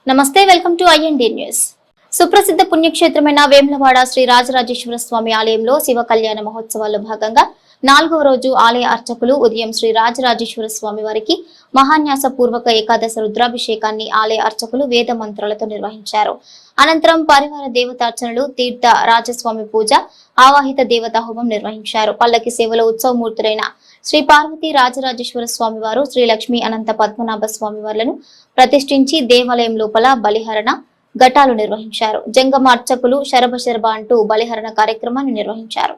నమస్తే, welcome to IND news. సుప్రసిద్ధ పుణ్యక్షేత్రమైన వేములవాడ శ్రీ రాజరాజేశ్వర స్వామి ఆలయంలో శివ కళ్యాణ మహోత్సవాల్లో భాగంగా 4వ రోజు ఆలయ అర్చకులు ఉదయం శ్రీ రాజరాజేశ్వర స్వామి వారికి మహాన్యాస పూర్వక ఏకాదశ రుద్రాభిషేకాన్ని ఆలయ అర్చకులు వేద మంత్రాలతో నిర్వహించారు. అనంతరం పరివార దేవతార్చనలు, తీర్థ రాజస్వామి పూజ, ఆవాహిత దేవతా హోమం నిర్వహించారు. పల్లకి సేవలో ఉత్సవమూర్తులైన శ్రీ పార్వతి రాజరాజేశ్వర స్వామి వారు, శ్రీ లక్ష్మీ అనంత పద్మనాభ స్వామి వార్లను ప్రతిష్ఠించి దేవాలయం లోపల బలిహరణ ఘటాలు నిర్వహించారు. జంగమ అర్చకులు శరభ శరభ అంటూ బలిహరణ కార్యక్రమాన్ని నిర్వహించారు.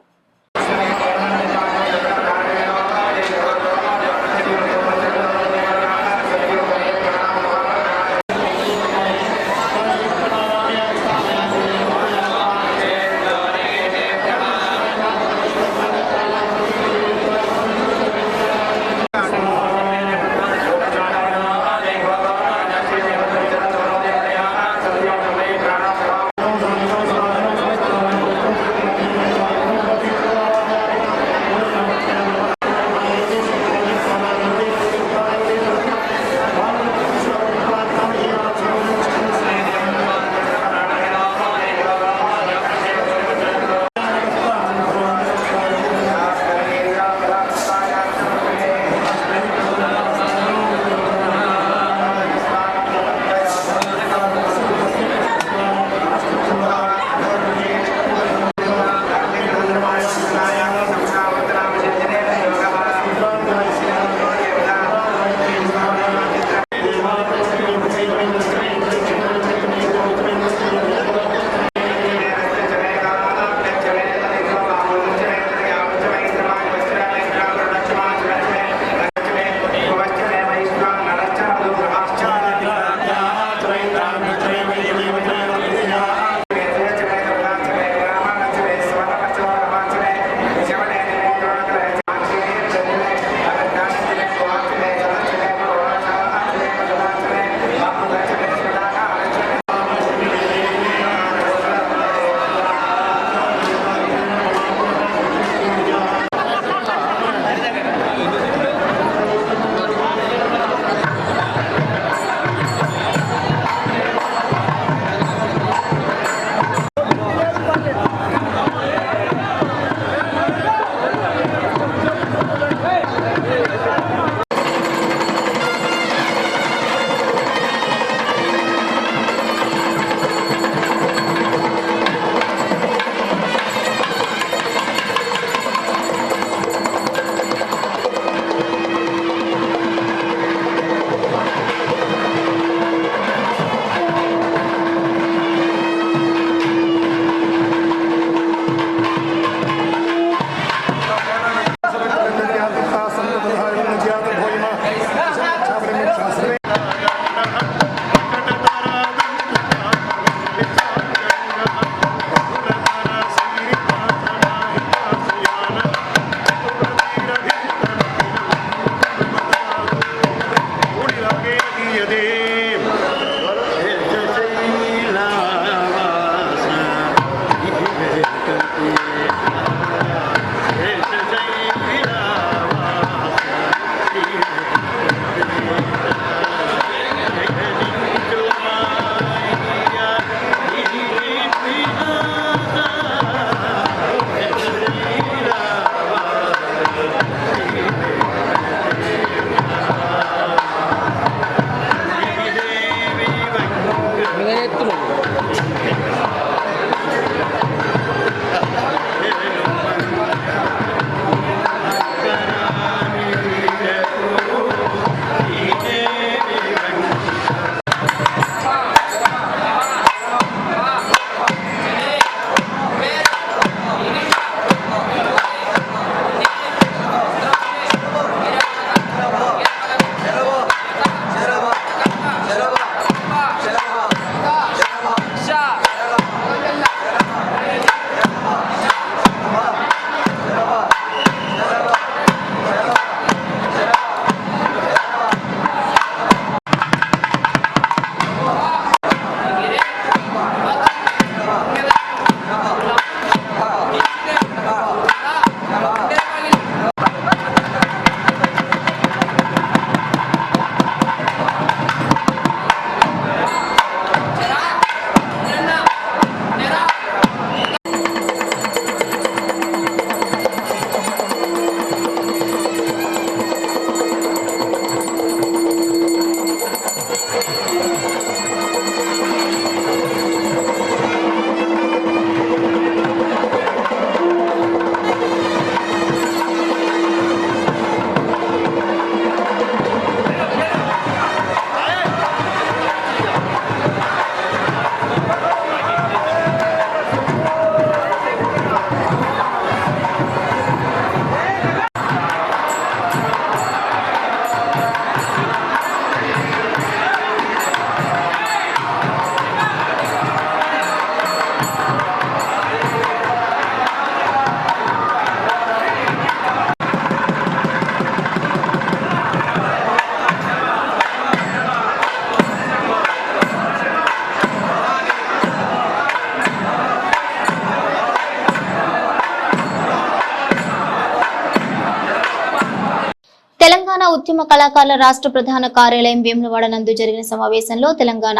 తెలంగాణ ఉద్యమ కళాకారుల రాష్ట్ర ప్రధాన కార్యాలయం వేములవాడ నందు జరిగిన సమావేశంలో తెలంగాణ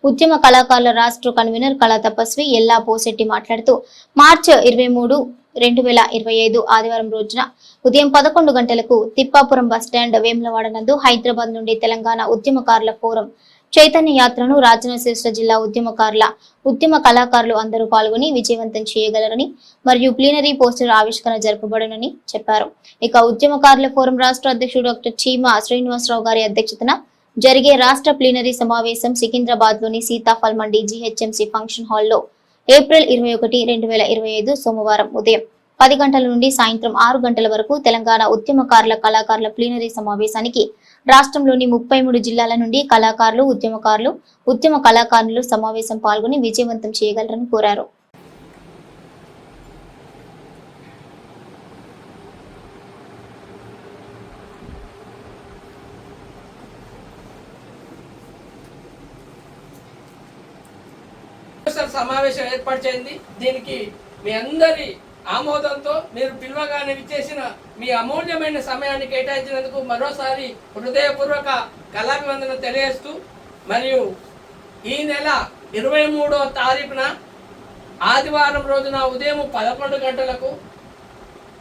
ఉద్యమ కళాకారుల రాష్ట్ర కన్వీనర్ కళా తపస్వి ఎల్లా పోసెట్టి మాట్లాడుతూ మార్చి 23, 2025 ఆదివారం రోజున ఉదయం 11 గంటలకు తిప్పాపురం బస్టాండ్ వేములవాడ నందు హైదరాబాద్ నుండి తెలంగాణ ఉద్యమకారుల ఫోరం చైతన్య యాత్రను రాజన్న సిరిసిల్ల జిల్లా ఉద్యమ కళాకారులు అందరూ పాల్గొని విజయవంతం చేయగలరని మరియు ప్లీనరీ పోస్టర్ ఆవిష్కరణ జరపబడునని చెప్పారు. ఇక ఉద్యమకారుల ఫోరం రాష్ట్ర అధ్యక్షుడు డాక్టర్ చీమా శ్రీనివాసరావు గారి అధ్యక్షతన జరిగే రాష్ట్ర ప్లీనరీ సమావేశం సికింద్రాబాద్ లోని సీతాఫల్ మండి జీహెచ్ఎంసీ ఫంక్షన్ హాల్లో ఏప్రిల్ 21, 2025 సోమవారం ఉదయం 10 గంటల నుండి సాయంత్రం 6 గంటల వరకు తెలంగాణ ఉద్యమకారుల కళాకారుల ప్లీనరీ సమావేశానికి రాష్ట్రంలోని 33 జిల్లాల నుండి కళాకారులు, ఉద్యమ కళాకారులు సమావేశం పాల్గొని విజయవంతం చేయగలరని కోరారు. సమావేశం ఏర్పాటు చేయండి. దీనికి మీ అందరి ఆమోదంతో మీరు పిలువగానే విచ్చేసిన మీ అమూల్యమైన సమయాన్ని కేటాయించినందుకు మరోసారి హృదయపూర్వక కళాభివందనం తెలియజేస్తూ, మరియు ఈ నెల 23వ తారీఖున ఆదివారం రోజున ఉదయం 11 గంటలకు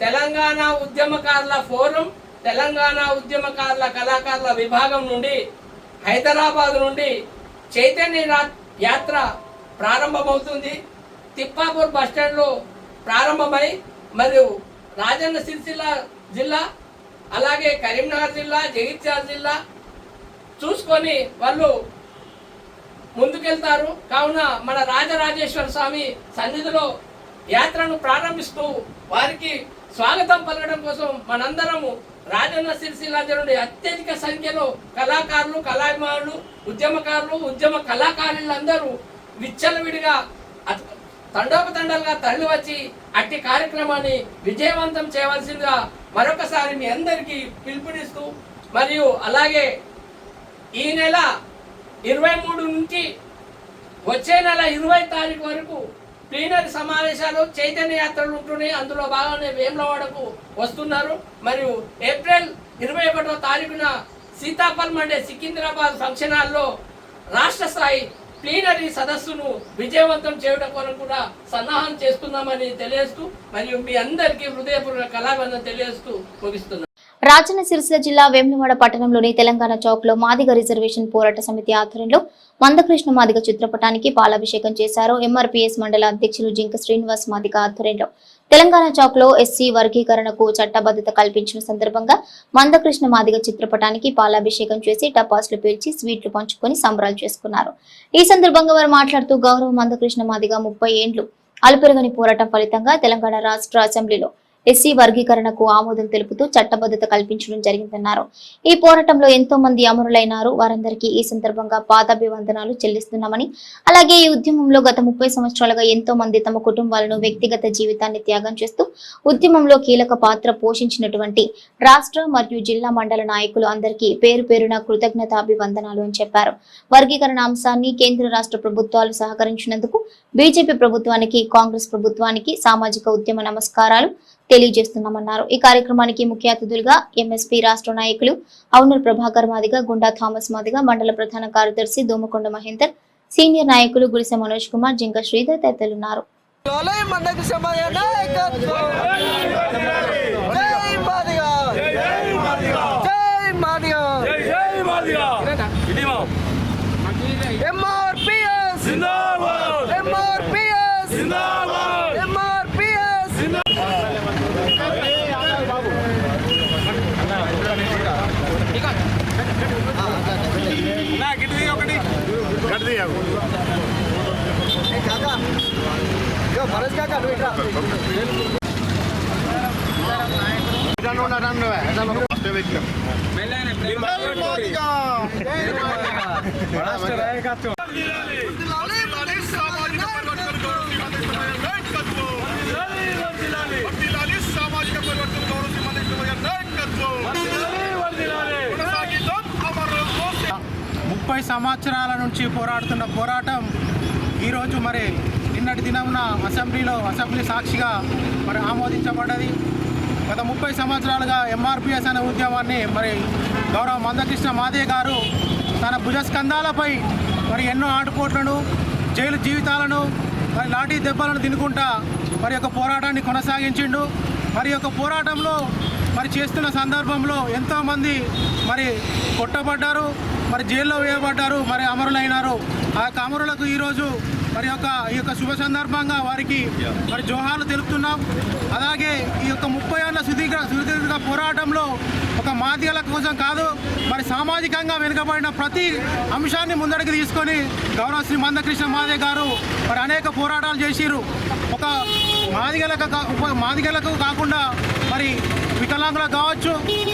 తెలంగాణ ఉద్యమకారుల ఫోరం, తెలంగాణ ఉద్యమకారుల కళాకారుల విభాగం నుండి హైదరాబాద్ నుండి చైతన్య యాత్ర ప్రారంభమవుతుంది. తిప్పాపూర్ బస్టాండ్లో ప్రారంభమై మరియు రాజన్న సిరిసిల్ల జిల్లా, అలాగే కరీంనగర్ జిల్లా, జగిత్యాల జిల్లా చూసుకొని వాళ్ళు ముందుకెళ్తారు. కావున మన రాజరాజేశ్వర స్వామి సన్నిధిలో యాత్రను ప్రారంభిస్తూ వారికి స్వాగతం పలకడం కోసం మనందరము రాజన్న సిరిసిల్ల నుండి అత్యధిక సంఖ్యలో కళాకారులు, కళాభిమానులు, ఉద్యమకారులు, ఉద్యమ కళాకారులందరూ విచ్చలవిడిగా తండోపతండాలుగా తరలి వచ్చి అట్టి కార్యక్రమాన్ని విజయవంతం చేయవలసిందిగా మరొకసారి మీ అందరికీ పిలుపునిస్తూ, మరియు అలాగే ఈ నెల 23 నుంచి వచ్చే నెల 20 తారీఖు వరకు ప్లీనరీ సమావేశాలు, చైతన్య యాత్రలు ఉంటున్నాయి. అందులో భాగంగా వేములవాడకు వస్తున్నారు. మరియు ఏప్రిల్ 21వ తారీఖున సీతాఫల్ మండే సికింద్రాబాద్ ఫంక్షన్ హాల్లో రాష్ట్ర స్థాయి ప్లీనరీ సదస్సును విజయవంతం చేయడం కొరకు కూడా సన్నాహం చేస్తున్నామని తెలియజేస్తూ, మరియు మీ అందరికీ హృదయపూర్వక కళాభివందనం తెలియజేస్తూ ముగిస్తున్నాం. రాజన్న సిరిసిల్ల జిల్లా వేములవాడ పట్టణంలోని తెలంగాణ చౌక్ లో మాదిగ రిజర్వేషన్ పోరాట సమితి ఆధ్వర్యంలో మందకృష్ణ మాదిగ చిత్రపటానికి పాలాభిషేకం చేశారు. ఎంఆర్పీఎస్ మండల అధ్యక్షులు జింక శ్రీనివాస్ మాదిగ ఆధ్వర్యంలో తెలంగాణ చౌక్ లో ఎస్సీ వర్గీకరణకు చట్టబద్ధత కల్పించిన సందర్భంగా మందకృష్ణ మాదిగ చిత్రపటానికి పాలాభిషేకం చేసి టపాసులు పేల్చి స్వీట్లు పంచుకొని సంబరాలు చేసుకున్నారు. ఈ సందర్భంగా వారు మాట్లాడుతూ గౌరవ మందకృష్ణ మాదిగ 30 ఏండ్లు అలుపెరగని పోరాటం ఫలితంగా తెలంగాణ రాష్ట్ర అసెంబ్లీలో ఎస్సీ వర్గీకరణకు ఆమోదం తెలుపుతూ చట్టబద్ధత కల్పించడం జరిగిందన్నారు. ఈ పోరాటంలో ఎంతో మంది అమరులైనారు. వారందరికీ ఈ సందర్భంగా పాదాభివందనాలు చెల్లిస్తున్నామని, అలాగే ఈ ఉద్యమంలో గత 30 సంవత్సరాలుగా ఎంతో మంది తమ కుటుంబాలను, వ్యక్తిగత జీవితాన్ని త్యాగం చేస్తూ ఉద్యమంలో కీలక పాత్ర పోషించినటువంటి రాష్ట్ర మరియు జిల్లా మండల నాయకులు అందరికీ పేరు పేరున కృతజ్ఞతాభివందనాలు అని చెప్పారు. వర్గీకరణ అంశాన్ని కేంద్ర రాష్ట్ర ప్రభుత్వాలు సహకరించినందుకు బీజేపీ ప్రభుత్వానికి, కాంగ్రెస్ ప్రభుత్వానికి సామాజిక ఉద్యమ నమస్కారాలు తెలియజేస్తున్నామన్నారు. ఈ కార్యక్రమానికి ముఖ్య అతిథులుగా ఎంఎస్పీ రాష్ట్ర నాయకులు అవునర్ ప్రభాకర్ మాదిగ, గుండా థామస్ మాదిగ, మండల ప్రధాన కార్యదర్శి దోమకొండ మహేందర్, సీనియర్ నాయకులు గుడిసె మనోజ్ కుమార్, జింక శ్రీధర్ తదితరులున్నారు. సంవత్సరాల నుంచి పోరాడుతున్న పోరాటం ఈరోజు నిన్నటి దినమున అసెంబ్లీ సాక్షిగా ఆమోదించబడ్డది. గత 30 సంవత్సరాలుగా ఎంఆర్పిఎస్ అనే ఉద్యమాన్ని మరి గౌరవ మందకృష్ణ మాదే గారు తన భుజస్కంధాలపై మరి ఎన్నో ఆటుపోట్లను, జైలు జీవితాలను, మరి లాఠీ దెబ్బలను తినుకుంటా మరి యొక్క పోరాటాన్ని కొనసాగించిండు. మరి యొక్క పోరాటంలో మరి చేస్తున్న సందర్భంలో ఎంతోమంది మరి కొట్టబడ్డారు, మరి జైల్లో వేయబడ్డారు, మరి అమరులైనారు. ఆ యొక్క అమరులకు ఈరోజు మరి ఈ యొక్క శుభ సందర్భంగా వారికి మరి జోహార్లు తెలుపుతున్నాం. అలాగే ఈ యొక్క 30 ఏళ్ల సుదీర్ఘ పోరాటంలో ఒక మాదిగల కోసం కాదు, మరి సామాజికంగా వెనుకబడిన ప్రతి అంశాన్ని ముందడికి తీసుకొని గౌరవ శ్రీ మందకృష్ణ మాదే గారు మరి అనేక పోరాటాలు చేసిరు. ఒక మాదిగలకు కాకుండా మరి వికలాంగులకు కావచ్చు,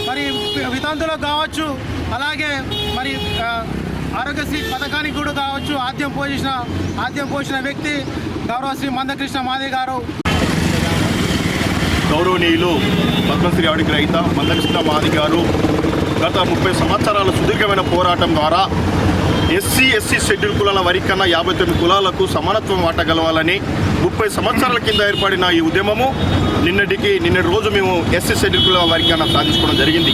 మరి వితంతులకు కావచ్చు, అలాగే మరి ఆరోగ్యశ్రీ పథకానికి కూడా కావచ్చు ఆద్యం పోసిన వ్యక్తి గౌరవ శ్రీ మందకృష్ణ మాదే గారు. గౌరవనీయులు పద్మశ్రీ అవార్డు గ్రహీత మందకృష్ణ మాది గారు గత 30 సంవత్సరాల సుదీర్ఘమైన పోరాటం ద్వారా ఎస్సీ షెడ్యూల్ కులాల వరకన్నా 59 కులాలకు సమానత్వం వాటగలవాలని 30 సంవత్సరాల కింద ఏర్పడిన ఈ ఉద్యమము నిన్నటి రోజు మేము ఎస్సీ షెడ్యూల్ కులాల వరకన్నా సాధించుకోవడం జరిగింది.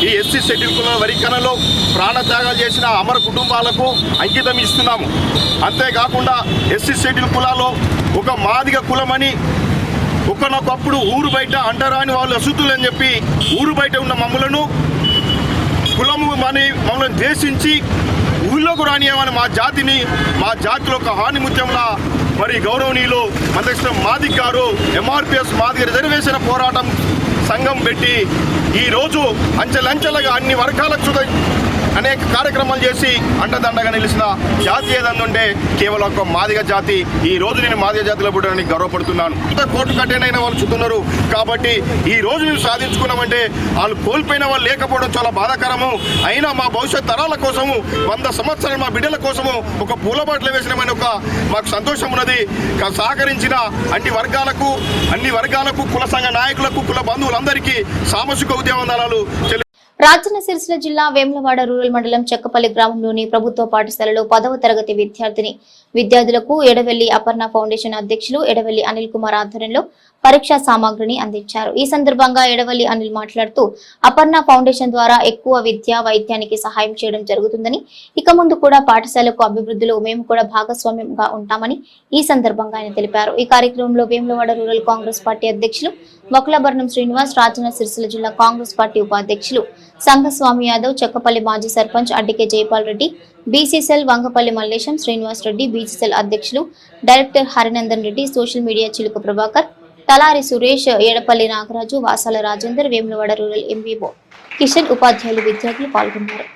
ఈ ఎస్సీ షెడ్యూల్ కులాల వరకన్నలో ప్రాణత్యాగాలు చేసిన అమర కుటుంబాలకు అంకితం ఇస్తున్నాము. అంతేకాకుండా ఎస్సీ షెడ్యూల్ కులాలో ఒక మాదిగ కులమని ఒకనొకప్పుడు ఊరు బయట అంటరాని వాళ్ళు అసుతులు అని చెప్పి ఊరు బయట ఉన్న మమ్మలను కులము అని మమ్మల్ని ద్వేషించి ఊళ్ళోకి రానియమని మా జాతిలో ఒక హానిముత్యంలా మరి గౌరవనీయులు మందకృష్ణ మాది గారు ఎంఆర్పిఎస్ మాది రిజర్వేషన్ పోరాటం సంఘం పెట్టి ఈరోజు అంచెలంచెలుగా అన్ని వర్గాలకు అనేక కార్యక్రమాలు చేసి అండదండగా నిలిచిన జాతి ఏదంటే కేవలం ఒక మాదిగ జాతి. ఈ రోజు నేను మాదిగ జాతిలో పుట్టడానికి గర్వపడుతున్నాను. కోర్టు కట్టేనైనా వాళ్ళు చుట్టున్నారు కాబట్టి ఈ రోజు మేము సాధించుకున్నామంటే వాళ్ళు కోల్పోయిన వాళ్ళు లేకపోవడం చాలా బాధాకరము. అయినా మా భవిష్యత్ తరాల కోసము 100 సంవత్సరాలు మా బిడ్డల కోసము ఒక పూలబాటలు వేసినామని మాకు సంతోషం ఉన్నది. సహకరించిన అన్ని వర్గాలకు కుల సంఘ నాయకులకు కుల బంధువులందరికీ సామాజిక ఉద్యమాలు రాజన్న సిరిసిల్ల జిల్లా వేములవాడ రూరల్ మండలం చెక్కపల్లి గ్రామంలోని ప్రభుత్వ పాఠశాలలో 10వ తరగతి విద్యార్థులకు ఎడవెల్లి అపర్ణ ఫౌండేషన్ అధ్యక్షులు ఎడవెల్లి అనిల్ కుమార్ ఆధ్వర్యంలో పరీక్షా సామాగ్రిని అందించారు. ఈ సందర్భంగా ఎడవెల్లి అనిల్ మాట్లాడుతూ అపర్ణ ఫౌండేషన్ ద్వారా ఎక్కువ విద్యా వైద్యానికి సహాయం చేయడం జరుగుతుందని, ఇక ముందు కూడా పాఠశాలకు అభివృద్ధిలో మేము కూడా భాగస్వామ్యంగా ఉంటామని ఈ సందర్భంగా ఆయన తెలిపారు. ఈ కార్యక్రమంలో వేములవాడ రూరల్ కాంగ్రెస్ పార్టీ అధ్యక్షులు వక్లబర్ణం శ్రీనివాస్, రాజన్న సిరిసిల్ల జిల్లా కాంగ్రెస్ పార్టీ ఉపాధ్యక్షులు సంఘస్వామి యాదవ్, చెక్కపల్లి మాజీ సర్పంచ్ అడ్డికే జైపాల్ రెడ్డి, బీసీసీఎల్ వంగపల్లి మల్లేశం, శ్రీనివాస్ రెడ్డి, బీసీసీఎల్ అధ్యక్షులు director Harinandan Reddy, social media చిలుక ప్రభాకర్, తలారి సురేష్, ఏడపల్లి నాగరాజు, వాసాల రాజేందర్, వేములవాడ రూరల్ ఎంవీఓ కిషన్, ఉపాధ్యాయులు, విద్యార్థులు పాల్గొన్నారు.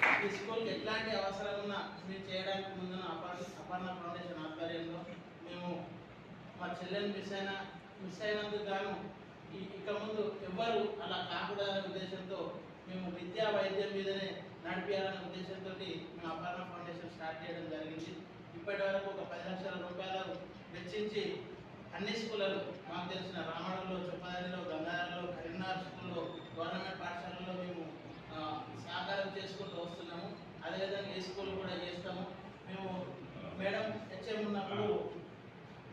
విద్యా వైద్యం మీదనే నడిపించాలనే ఉద్దేశంతో మేము అపర్ణ ఫౌండేషన్ స్టార్ట్ చేయడం జరిగింది. ఇప్పటి వరకు ఒక 10 లక్షల రూపాయలు వెచ్చించి అన్ని స్కూళ్ళలో మాకు తెలిసిన రామడంలో, చొప్పదండిలో, గంగారంలో, కరీంనగర్ స్కూల్లో, గవర్నమెంట్ పాఠశాలలో మేము సహకారం చేసుకుంటూ వస్తున్నాము. అదేవిధంగా ఏ స్కూల్ కూడా చేస్తాము. మేము మేడం హెచ్ఎం ఉన్నప్పుడు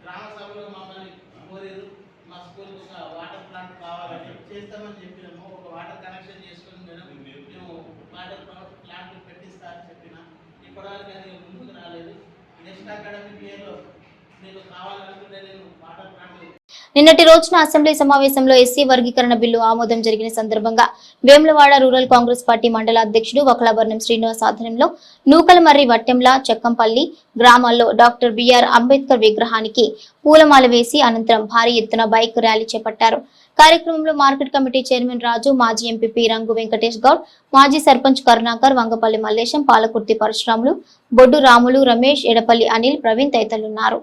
గ్రామ సభలో మమ్మల్ని కోరారు, మా స్కూల్కి ఒక వాటర్ ప్లాంట్ కావాలని. చేస్తామని చెప్పినాము. ఒక వాటర్ కనెక్షన్ చేసుకుని మేడం మేము వాటర్ ప్లాంట్ పెట్టిస్తామని చెప్పిన. ఇప్పటివరకు అది ముందుకు రాలేదు. నెక్స్ట్ అకాడమిక్ ఇయర్లో మీకు కావాలనుకుంటే నేను వాటర్ ప్లాంట్. నిన్నటి రోజున అసెంబ్లీ సమావేశంలో ఎస్సీ వర్గీకరణ బిల్లు ఆమోదం జరిగిన సందర్భంగా వేములవాడ రూరల్ కాంగ్రెస్ పార్టీ మండల అధ్యక్షుడు వక్లబర్ణం శ్రీనివాస్ ఆధ్వర్యంలో నూకలమర్రి, వట్టెంల, చెక్కంపల్లి గ్రామాల్లో డాక్టర్ బిఆర్ అంబేద్కర్ విగ్రహానికి పూలమాల వేసి అనంతరం భారీ ఎత్తున బైక్ ర్యాలీ చేపట్టారు. కార్యక్రమంలో మార్కెట్ కమిటీ చైర్మన్ రాజు, మాజీ ఎంపీపీ రంగు వెంకటేష్ గౌడ్, మాజీ సర్పంచ్ కరుణాకర్, వంగపల్లి మల్లేశం, పాలకుర్తి పరశురాములు, బొడ్డు రాములు, రమేష్, ఎడపల్లి అనిల్, ప్రవీణ్ తదితరులున్నారు.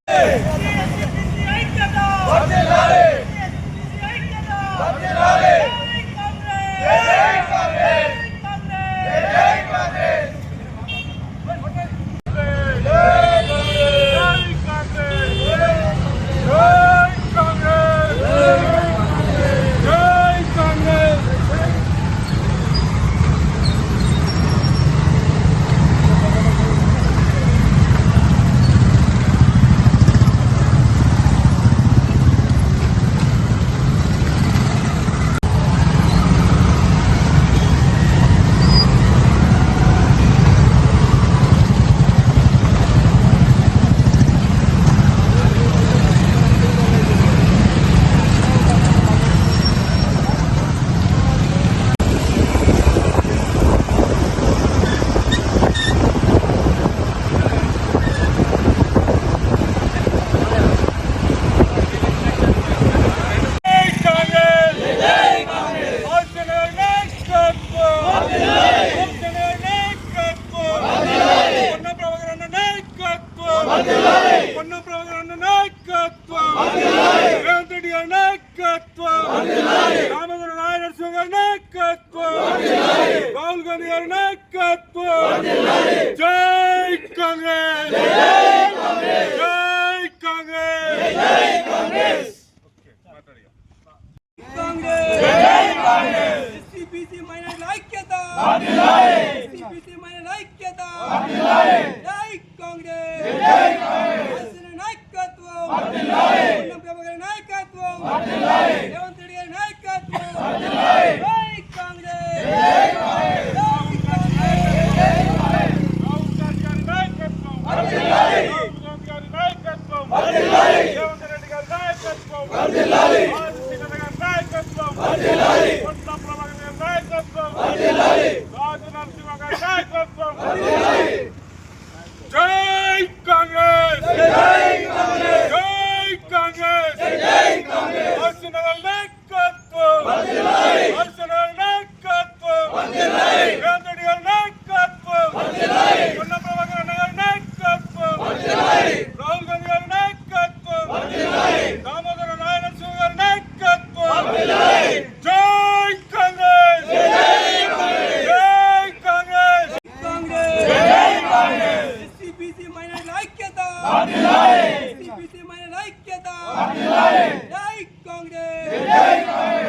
పొన్నం ప్రభాకర్ నాయకత్వం, రేవంత్ రెడ్డి గారి నాయకత్వం, రామచంద్ర నాయనరసింహ గారి నాయకత్వం, రాహుల్ గాంధీ గారి నాయకత్వం. జై కాంగ్రెస్, జై కాంగ్రెస్. ఎస్సీబీసీ మైనారిటీల ఐక్యత, ఎస్సీబీసీ మైనారిటీల ఐక్యత. జై కాంగ్రెస్, హసన్ నాయకత్వం, పొన్నం ప్రభాకర్ నాయకత్వం, రేవంత్ రెడ్డి గారి నాయకత్వం. జై కాంగ్రెస్, జై కాంగ్రెస్. రాహుల్ గాంధీ గారి నాయకత్వం, రాహుల్ గాంధీ గారి నాయకత్వం, రేవంత్ రెడ్డి గారి నాయకత్వం, రాజశేఖర గారి నాయకత్వం, పొన్నం ప్రభాకర్ గారి నాయకత్వం, రాజు నరసింహ గారి నాయకత్వం. జై కాంగ్రెస్, జై కాంగ్రెస్, హసన్ నాయకత్వం, హసన్ నాయకత్వం, రేవంత్ రెడ్డి గారి నాయకత్వం, పొన్నం ప్రభాకర్ గారి నాయకత్వం, రాహుల్ గాంధీ గారి నాయకత్వం, దామోదర నాయనరసింహ గారి నాయకత్వం. జై కాంగ్రెస్, జై కాంగ్రెస్. ఎస్సీబీసీ మైనారిటీల ఐక్యత, ఎస్సీబీసీ మైనారిటీల ఐక్యత. జై కాంగ్రెస్,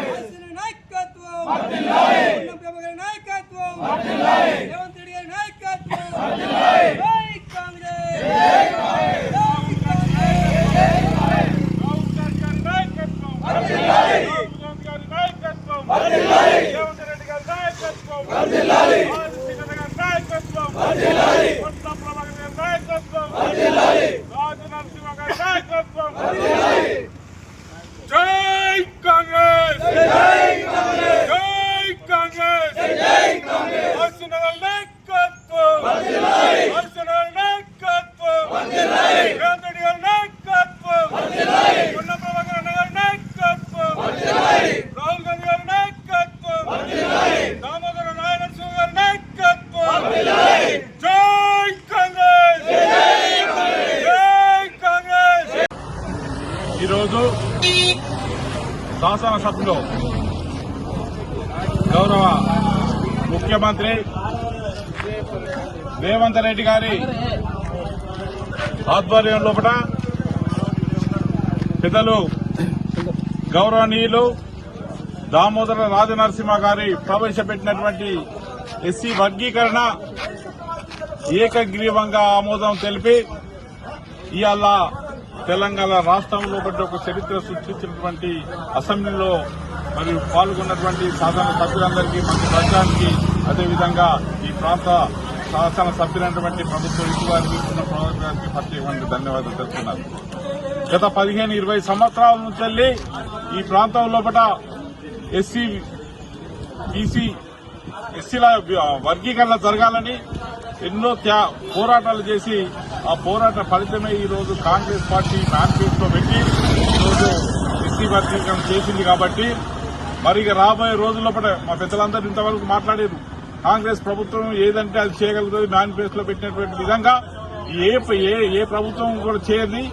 హసన్ నాయకత్వం, పొన్నం ప్రభాకర్ నాయకత్వం, రేవంత్ రెడ్డి గారి నాయకత్వం. జై కాంగ్రెస్, జై కాంగ్రెస్. రాహుల్ గాంధీ గారి నాయకత్వం, రాహుల్ గాంధీ గారి నాయకత్వం, రేవంత్ రెడ్డి గారి నాయకత్వం, రాజశేఖర గారి నాయకత్వం, పొన్నం ప్రభాకర్ గారి నాయకత్వం, రాజు నరసింహ గారి నాయకత్వం. జై కాంగ్రెస్, జై కాంగ్రెస్, హసన్ నాయకత్వం, హసన్ నాయకత్వం, రేవంత్ రెడ్డి గారి నాయకత్వం, పొన్నం ప్రభాకర్ గారి నాయకత్వం, రాహుల్ గాంధీ గారి నాయకత్వం, దామోదర నాయనరసింహ గారి నాయకత్వం. జై కాంగ్రెస్, జై కాంగ్రెస్. ఈరోజు శాసనసభలో గౌరవ ముఖ్యమంత్రి రేవంత్ రెడ్డి గారి ఆధ్వర్యం లోపల పెద్దలు గౌరవనీయులు దామోదర రాజనరసింహ గారి ప్రవేశపెట్టినటువంటి ఎస్సీ వర్గీకరణ ఏకగ్రీవంగా ఆమోదం తెలిపి ఇవాళ తెలంగాణ రాష్ట్రంలో ఒక చరిత్ర సృష్టించినటువంటి అసెంబ్లీలో మరియు పాల్గొన్నటువంటి శాసన సభ్యులందరికీ మంత్రి ప్రజానికి అదేవిధంగా ఈ ప్రాంత శాసన సభ్యులైనటువంటి ప్రభుత్వ వారికి ప్రభుత్వానికి ప్రత్యేకమైన ధన్యవాదాలు తెలుపుతున్నారు. గత 15-20 సంవత్సరాల నుంచి ఈ ప్రాంతం లోపల ఎస్సీ బీసీ ఎస్సీల వర్గీకరణ జరగాలని ఎన్నో పోరాటాలు చేసి ఆ పోరాట ఫలితమే ఈ రోజు కాంగ్రెస్ పార్టీ మేనిఫెస్టో పెట్టి ఈరోజు ఎస్సీ వర్గీకరణ చేసింది. కాబట్టి మరి ఇక రాబోయే రోజుల్లో మా పెద్దలందరూ ఇంతవరకు మాట్లాడారు. కాంగ్రెస్ ప్రభుత్వం ఏదంటే అది చేయగలుగుతుంది. మేనిఫెస్టోలో పెట్టినటువంటి విధంగా ఏ ప్రభుత్వం కూడా చేయని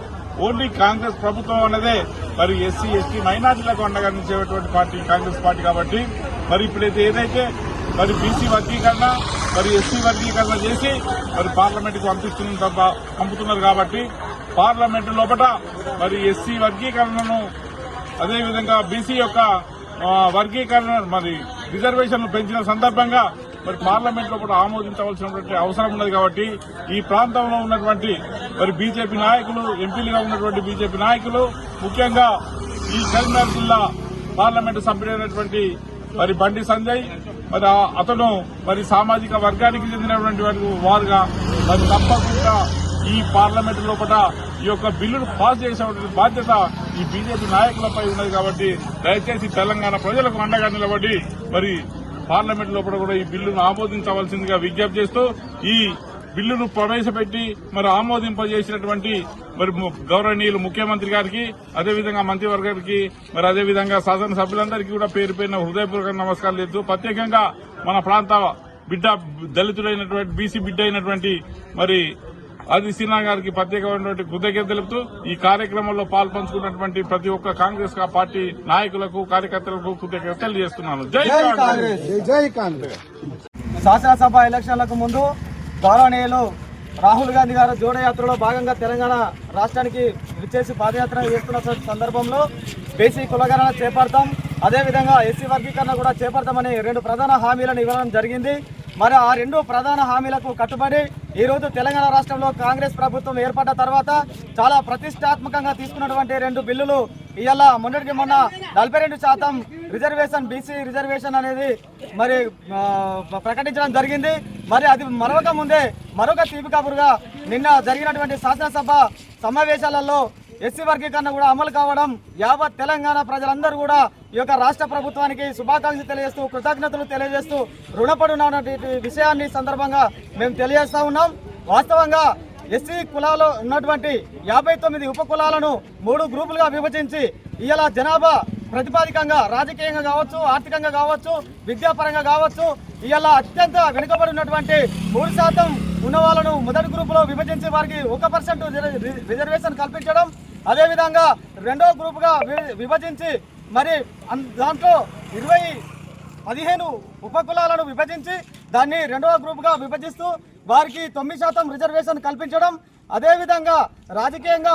ఓన్లీ కాంగ్రెస్ ప్రభుత్వం అన్నదే మరి ఎస్సీ ఎస్టీ మైనార్టీలకు అండగా నిలిచేటువంటి పార్టీ కాంగ్రెస్ పార్టీ. కాబట్టి మరి ఇప్పుడైతే ఏదైతే మరి బీసీ వర్గీకరణ మరి ఎస్సీ వర్గీకరణ చేసి మరి పార్లమెంటుకు పంపుతున్నారు. కాబట్టి పార్లమెంటు లోపల మరి ఎస్సీ వర్గీకరణను అదేవిధంగా బీసీ యొక్క వర్గీకరణ మరి రిజర్వేషన్లు పెంచిన సందర్భంగా మరి పార్లమెంట్ లో కూడా ఆమోదించవలసినటువంటి అవసరం ఉన్నది. కాబట్టి ఈ ప్రాంతంలో ఉన్నటువంటి మరి బీజేపీ నాయకులు ఎంపీలుగా ఉన్నటువంటి బీజేపీ నాయకులు ముఖ్యంగా ఈ కరీంనగర్ జిల్లా పార్లమెంటు సభ్యుడైనటువంటి మరి బండి సంజయ్ మరి అతను మరి సామాజిక వర్గానికి చెందినటువంటి వారుగా మరి తప్పకుండా ఈ పార్లమెంటు లోపల ఈ యొక్క బిల్లును పాస్ చేసేటువంటి బాధ్యత ఈ బీజేపీ నాయకులపై ఉన్నది. కాబట్టి దయచేసి తెలంగాణ ప్రజలకు అండగా నిలబడి మరి పార్లమెంట్ లోపల కూడా ఈ బిల్లును ఆమోదించవలసిందిగా విజ్ఞప్తి చేస్తూ ఈ బిల్లును ప్రవేశపెట్టి మరి ఆమోదింపజేసినటువంటి మరి గౌరవనీయులు ముఖ్యమంత్రి గారికి అదేవిధంగా మంత్రివర్గానికి మరి అదేవిధంగా శాసనసభ్యులందరికీ కూడా పేరు పేరున హృదయపూర్వక నమస్కారాలు చేస్తూ ప్రత్యేకంగా మన ప్రాంత బిడ్డ దళితులైనటువంటి బీసీ బిడ్డ అయినటువంటి మరి అది సిన్హా గారికి ప్రత్యేకమైనటువంటి కృతజ్ఞత తెలుపుతూ ఈ కార్యక్రమంలో పాల్పంచుకున్నటువంటి ప్రతి ఒక్క కాంగ్రెస్ పార్టీ నాయకులకు కార్యకర్తలకు కృతజ్ఞత తెలియజేస్తున్నాను. జై కాంగ్రెస్. జై కాంగ్రెస్. శాసనసభ ఎలక్షన్లకు ముందు గౌరవనీయులు రాహుల్ గాంధీ గారు జోడయాత్రలో భాగంగా తెలంగాణ రాష్ట్రానికి విచ్చేసి పాదయాత్ర చేస్తున్న సందర్భంలో బీసీ కులగణన చేపడతాం, అదేవిధంగా ఎస్సీ వర్గీకరణ కూడా చేపడతామని 2 ప్రధాన హామీలను ఇవ్వడం జరిగింది. మరి ఆ 2 ప్రధాన హామీలకు కట్టుబడి ఈరోజు తెలంగాణ రాష్ట్రంలో కాంగ్రెస్ ప్రభుత్వం ఏర్పడ్డ తర్వాత చాలా ప్రతిష్టాత్మకంగా తీసుకున్నటువంటి 2 బిల్లులు ఇవాళ మొన్నటికి మొన్న 42% రిజర్వేషన్ బీసీ రిజర్వేషన్ అనేది మరి ప్రకటించడం జరిగింది. మరి అది మరొక ముందే మరొక తీపి కబురుగా నిన్న జరిగినటువంటి శాసనసభ సమావేశాలలో ఎస్సీ వర్గీకరణ కూడా అమలు కావడం యావత్ తెలంగాణ ప్రజలందరూ కూడా ఈ యొక్క రాష్ట్ర ప్రభుత్వానికి శుభాకాంక్షలు తెలియజేస్తూ కృతజ్ఞతలు తెలియజేస్తూ రుణపడి ఉన్నటువంటి విషయాన్ని సందర్భంగా మేము తెలియజేస్తా ఉన్నాం. వాస్తవంగా ఎస్సీ కులాల్లో ఉన్నటువంటి 59 ఉప కులాలను 3 గ్రూపులుగా విభజించి ఇవాళ జనాభా ప్రతిపాదికంగా రాజకీయంగా కావచ్చు, ఆర్థికంగా కావచ్చు, విద్యాపరంగా కావచ్చు ఇవాళ అత్యంత వెనుకబడి ఉన్నటువంటి 3% ఉన్న వాళ్ళను మొదటి గ్రూపులో విభజించి వారికి 1% రిజర్వేషన్ కల్పించడం, అదేవిధంగా 2వ గ్రూపుగా విభజించి మరి దాంట్లో 15 ఉపకులాలను విభజించి దాన్ని 2వ గ్రూపుగా విభజిస్తూ వారికి 9% రిజర్వేషన్ కల్పించడం, అదేవిధంగా రాజకీయంగా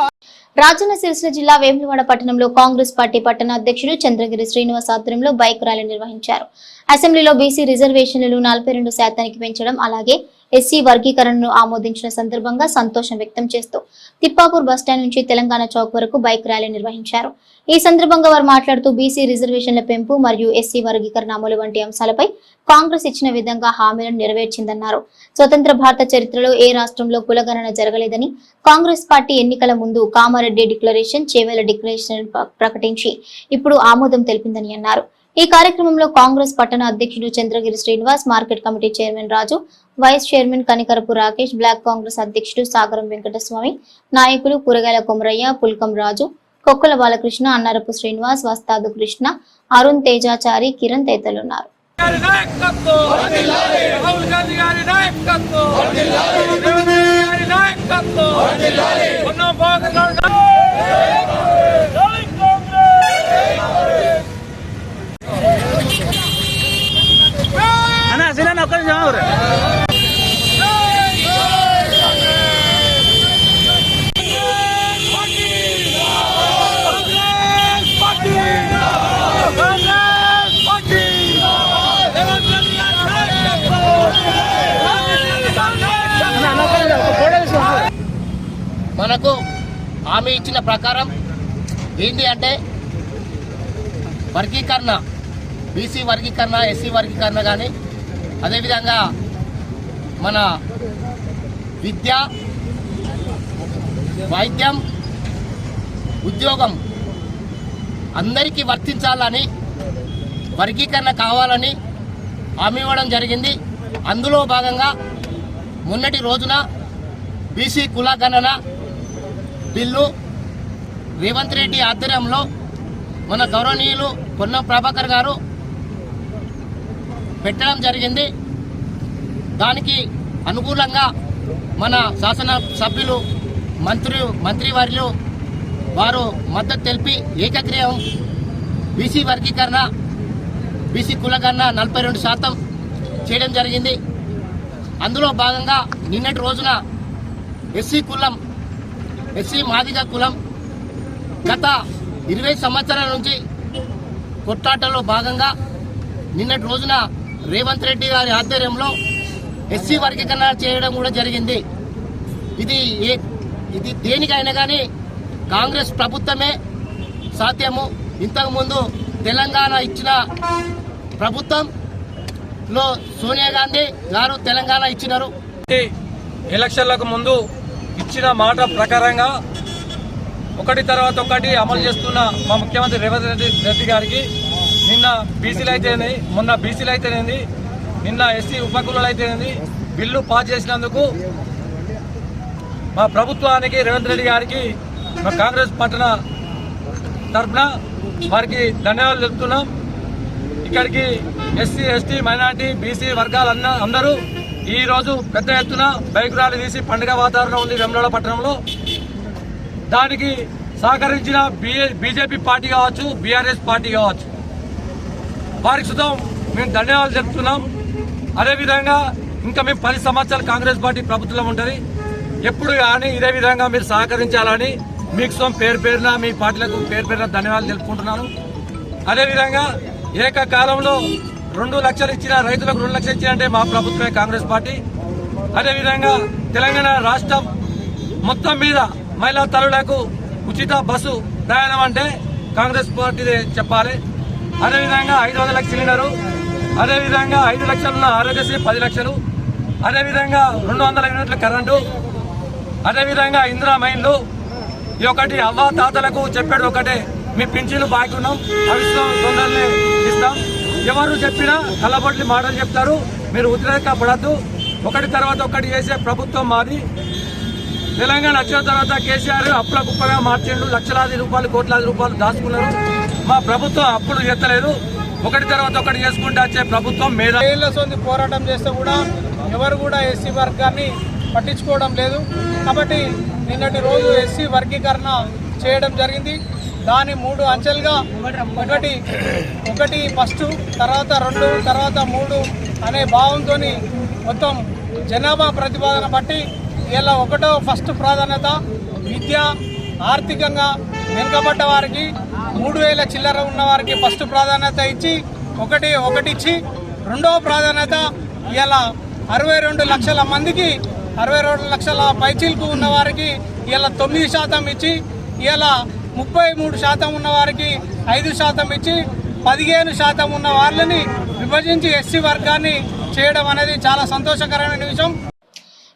రాజన్న సిరిసిల్ల జిల్లా వేములవాడ పట్టణంలో కాంగ్రెస్ పార్టీ పట్టణ అధ్యక్షుడు చంద్రగిరి శ్రీనివాస్ ఆధ్వర్యంలో బైక్ ర్యాలీ నిర్వహించారు. అసెంబ్లీలో బీసీ రిజర్వేషన్లను 42% పెంచడం, అలాగే ఎస్సీ వర్గీకరణను ఆమోదించిన సందర్భంగా సంతోషం వ్యక్తం చేస్తూ తిప్పాపూర్ బస్టాండ్ నుంచి తెలంగాణ చౌక్ వరకు బైక్ ర్యాలీ నిర్వహించారు. ఈ సందర్భంగా వారు మాట్లాడుతూ బీసీ రిజర్వేషన్ల పెంపు మరియు ఎస్సీ వర్గీకరణ అమలు వంటి అంశాలపై కాంగ్రెస్ ఇచ్చిన విధంగా హామీలను నెరవేర్చిందన్నారు. స్వతంత్ర భారత చరిత్రలో ఏ రాష్ట్రంలో కులగణన జరగలేదని, కాంగ్రెస్ పార్టీ ఎన్నికల ముందు కామారెడ్డి డిక్లరేషన్, చేవేల డిక్లరేషన్ ప్రకటించి ఇప్పుడు ఆమోదం తెలిపిందని అన్నారు. ఈ కార్యక్రమంలో కాంగ్రెస్ పట్టణ అధ్యక్షుడు Chandragiri Srinivas, market committee chairman Raju, vice chairman Kanikarapu Rakesh, block Congress అధ్యక్షుడు సాగరం వెంకటస్వామి, నాయకులు కూరగాయల కొమరయ్య, పుల్కం రాజు, కొక్కల బాలకృష్ణ, అన్నారపు శ్రీనివాస్, వస్తాదు కృష్ణ, అరుణ్ తేజాచారి, కిరణ్ తదితరులున్నారు. మనకు హామీ ఇచ్చిన ప్రకారం ఏంటి అంటే వర్గీకరణ, బీసీ వర్గీకరణ, ఎస్సీ వర్గీకరణ కానీ, అదేవిధంగా మన విద్య, వైద్యం, ఉద్యోగం అందరికీ వర్తించాలని, వర్గీకరణ కావాలని హామీ ఇవ్వడం జరిగింది. అందులో భాగంగా మొన్నటి రోజున బీసీ కులగణన బిల్లు రేవంత్ రెడ్డి ఆధ్వర్యంలో మన గౌరవనీయులు పొన్నం ప్రభాకర్ గారు పెట్టడం జరిగింది. దానికి అనుకూలంగా మన శాసన సభ్యులు మంత్రివర్యులు వారు మద్దతు తెలిపి ఏకగ్రీవం బీసీ వర్గీకరణ, బీసీ కులగణన 42% చేయడం జరిగింది. అందులో భాగంగా నిన్నటి రోజున ఎస్సీ మాదిగ కులం గత 20 సంవత్సరాల నుంచి కొట్లాటలో భాగంగా నిన్నటి రోజున రేవంత్ రెడ్డి గారి ఆధ్వర్యంలో ఎస్సీ వర్గీకరణ చేయడం కూడా జరిగింది. ఇది దేనికైనా కానీ కాంగ్రెస్ ప్రభుత్వమే సాధ్యము. ఇంతకుముందు తెలంగాణ ఇచ్చిన ప్రభుత్వంలో సోనియా గాంధీ గారు తెలంగాణ ఇచ్చినారు. ఎలక్షన్లకు ముందు ఇచ్చిన మాట ప్రకారంగా ఒకటి తర్వాత ఒకటి అమలు చేస్తున్న మా ముఖ్యమంత్రి రేవంత్ రెడ్డి గారికి నిన్న బీసీలు అయితేనే, మొన్న బీసీలు అయితేనేది, నిన్న ఎస్సీ ఉపకులాలు అయితేనేది బిల్లు పాస్ చేసినందుకు మా ప్రభుత్వానికి, రేవంత్ రెడ్డి గారికి మా కాంగ్రెస్ పట్టణ తరఫున వారికి ధన్యవాదాలు తెలుపుతున్నాం. ఇక్కడికి ఎస్సీ, ఎస్టీ, మైనార్టీ, బీసీ వర్గాలు అందరూ ఈరోజు పెద్ద ఎత్తున బైక్ ర్యాలీ తీసి పండుగ వాతావరణం ఉంది వేములవాడ పట్టణంలో. దానికి సహకరించిన బీజేపీ పార్టీ కావచ్చు, బీఆర్ఎస్ పార్టీ కావచ్చు, వారికి సుతం మేము ధన్యవాదాలు చెప్తున్నాం. అదేవిధంగా ఇంకా మేము 10 సంవత్సరాలు కాంగ్రెస్ పార్టీ ప్రభుత్వం ఉంటుంది. ఎప్పుడు కానీ ఇదే విధంగా మీరు సహకరించాలని మీకు పేరు పేరున మీ పార్టీలకు పేరు పేరున ధన్యవాదాలు తెలుపుకుంటున్నాను. అదేవిధంగా ఏకకాలంలో 2 లక్షలు ఇచ్చిన రైతులకు 2 లక్షలు ఇచ్చారంటే మా ప్రభుత్వమే కాంగ్రెస్ పార్టీ. అదేవిధంగా తెలంగాణ రాష్ట్రం మొత్తం మీద మహిళా తల్లులకు ఉచిత బస్సు ప్రయాణం అంటే కాంగ్రెస్ పార్టీదే చెప్పాలి. అదేవిధంగా 500 సిలిండరు, అదేవిధంగా 5 లక్షలున్న ఆరోగ్యశ్రీ 10 లక్షలు, అదేవిధంగా 200 యూనిట్ల కరెంటు, అదేవిధంగా ఇందిరా మైన్లు. ఈ ఒకటి అవ్వ తాతలకు చెప్పాడు ఒకటే, మీ పింఛన్లు బాకీ ఉన్నాం, అవి తొందరనే ఇస్తాం. ఎవరు చెప్పినా కళ్ళబొట్లి మాటలు చెప్తారు, మీరు ఉద్రేకపడద్దు. ఒకటి తర్వాత ఒకటి చేసే ప్రభుత్వం మాది. తెలంగాణ వచ్చిన తర్వాత కేసీఆర్ అప్పుల కుప్పగా మార్చిండు, లక్షలాది రూపాయలు కోట్లాది రూపాయలు దాచుకున్నారు. మా ప్రభుత్వం అప్పులు చేస్తలేదు, ఒకటి తర్వాత ఒకటి చేసుకుంటే వచ్చే ప్రభుత్వం మీద పోరాటం చేస్తే కూడా ఎవరు కూడా ఎస్సీ వర్గాన్ని పట్టించుకోవడం లేదు. కాబట్టి నిన్నటి రోజు ఎస్సీ వర్గీకరణ చేయడం జరిగింది. దాని 3 అంచెలుగా ఒకటి ఫస్ట్, తర్వాత 2, తర్వాత 3 అనే భావంతో మొత్తం జనాభా ప్రతిపాదన బట్టి ఇలా ఫస్ట్ ప్రాధాన్యత విద్య, ఆర్థికంగా వెనుకబడ్డ వారికి 3000 చిల్లర ఉన్న వారికి ఫస్ట్ ప్రాధాన్యత ఇచ్చి ఒకటి ఇచ్చి, రెండవ ప్రాధాన్యత ఇలా 62 లక్షల మందికి 62 లక్షల పైచీలకు ఉన్న వారికి ఇలా 9% ఇచ్చి, ఇలా 33% ఉన్న వారికి 5% ఇచ్చి 15% ఉన్న వాళ్ళని విభజించి ఎస్సీ వర్గాన్ని చేయడం అనేది చాలా సంతోషకరమైన విషయం.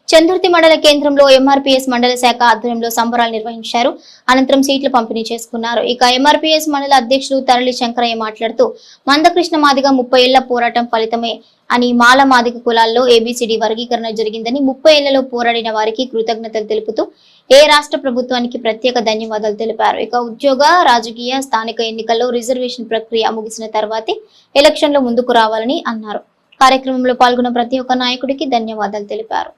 చందుర్తి మండల కేంద్రంలో ఎంఆర్పీఎస్ మండల శాఖ ఆధ్వర్యంలో సంబరాలు నిర్వహించారు. అనంతరం సీట్లు పంపిణీ చేసుకున్నారు. ఇక ఎంఆర్పీఎస్ మండల అధ్యక్షులు తరలి శంకరయ్య మాట్లాడుతూ మందకృష్ణ మాదిగ 30 ఏళ్ల పోరాటం ఫలితమే అని మాల మాదిగ కులాల్లో ఏబిసిడి వర్గీకరణ జరిగిందని, 30 ఏళ్లలో పోరాడిన వారికి కృతజ్ఞతలు తెలుపుతూ ఏ రాష్ట్ర ప్రభుత్వానికి ప్రత్యేక ధన్యవాదాలు తెలిపారు. ఇక ఉద్యోగ, రాజకీయ, స్థానిక ఎన్నికల్లో రిజర్వేషన్ ప్రక్రియ ముగిసిన తర్వాతే ఎలక్షన్లో ముందుకు రావాలని అన్నారు. కార్యక్రమంలో పాల్గొన్న ప్రతి ఒక్క నాయకుడికి ధన్యవాదాలు తెలిపారు.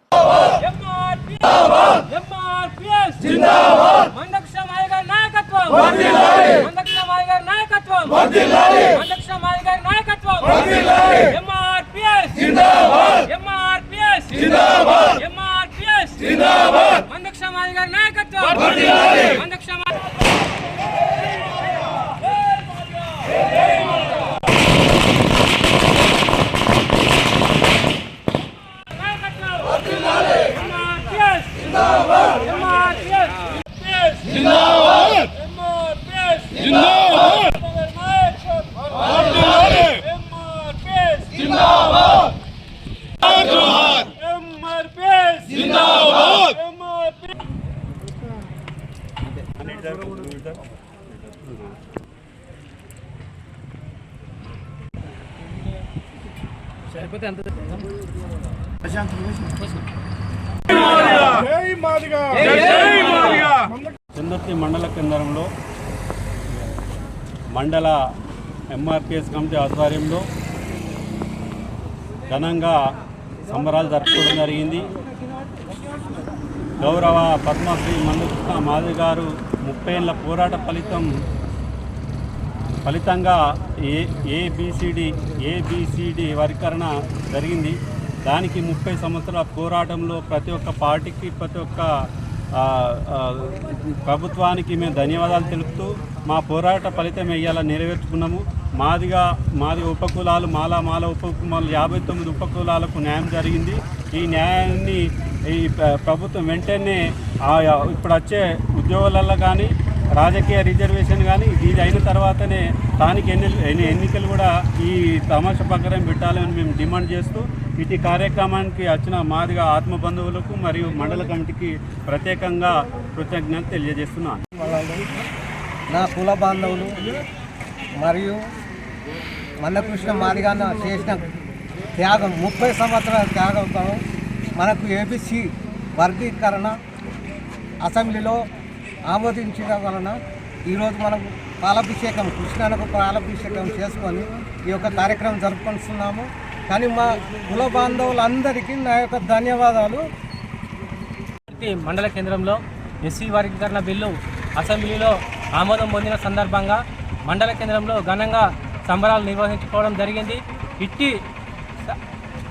చందుర్తి మండల కేంద్రంలో మండల ఎంఆర్పిఎస్ కమిటీ ఆధ్వర్యంలో ఘనంగా సంబరాలు జరుపుకోవడం జరిగింది. గౌరవ పద్మశ్రీ మందకృష్ణ మాదిగ గారు 30 ఏళ్ల పోరాట ఫలితంగా ఏబిసిడి వర్గీకరణ జరిగింది. దానికి 30 సంవత్సరాల పోరాటంలో ప్రతి ఒక్క పార్టీకి, ప్రతి ఒక్క ప్రభుత్వానికి మేము ధన్యవాదాలు తెలుపుతూ మా పోరాట ఫలితం ఇవాళ నెరవేర్చుకున్నాము. మాది ఉపకులాలు మాల ఉపకులాలు 59 ఉపకులాలకు న్యాయం జరిగింది. ఈ న్యాయాన్ని ఈ ప్రభుత్వం వెంటనే ఇప్పుడు వచ్చే ఉద్యోగాలలో కానీ, రాజకీయ రిజర్వేషన్ కానీ ఇది అయిన తర్వాతనే స్థానిక ఎన్నికలు కూడా ఈ తమాషా ప్రకారం పెట్టాలని మేము డిమాండ్ చేస్తూ ఇటు కార్యక్రమానికి వచ్చిన మాదిగ ఆత్మబంధువులకు మరియు మండల కమిటీకి ప్రత్యేకంగా కృతజ్ఞత తెలియజేస్తున్నాను. నా కుల బాంధవులు మరియు మందకృష్ణ మాదిగ చేసిన త్యాగం 30 సంవత్సరాల త్యాగంతో మనకు ఏబిసి వర్గీకరణ అసెంబ్లీలో ఆమోదించడం వలన ఈరోజు మనకు పాలాభిషేకం, కృష్ణానికి పాలాభిషేకం చేసుకొని ఈ యొక్క కార్యక్రమం జరుపుకుంటున్నాము. కానీ మా కుల బాంధవులందరికీ నా యొక్క ధన్యవాదాలు. మండల కేంద్రంలో ఎస్సీ వర్గీకరణ బిల్లు అసెంబ్లీలో ఆమోదం పొందిన సందర్భంగా మండల కేంద్రంలో ఘనంగా సంబరాలు నిర్వహించుకోవడం జరిగింది. ఇట్టి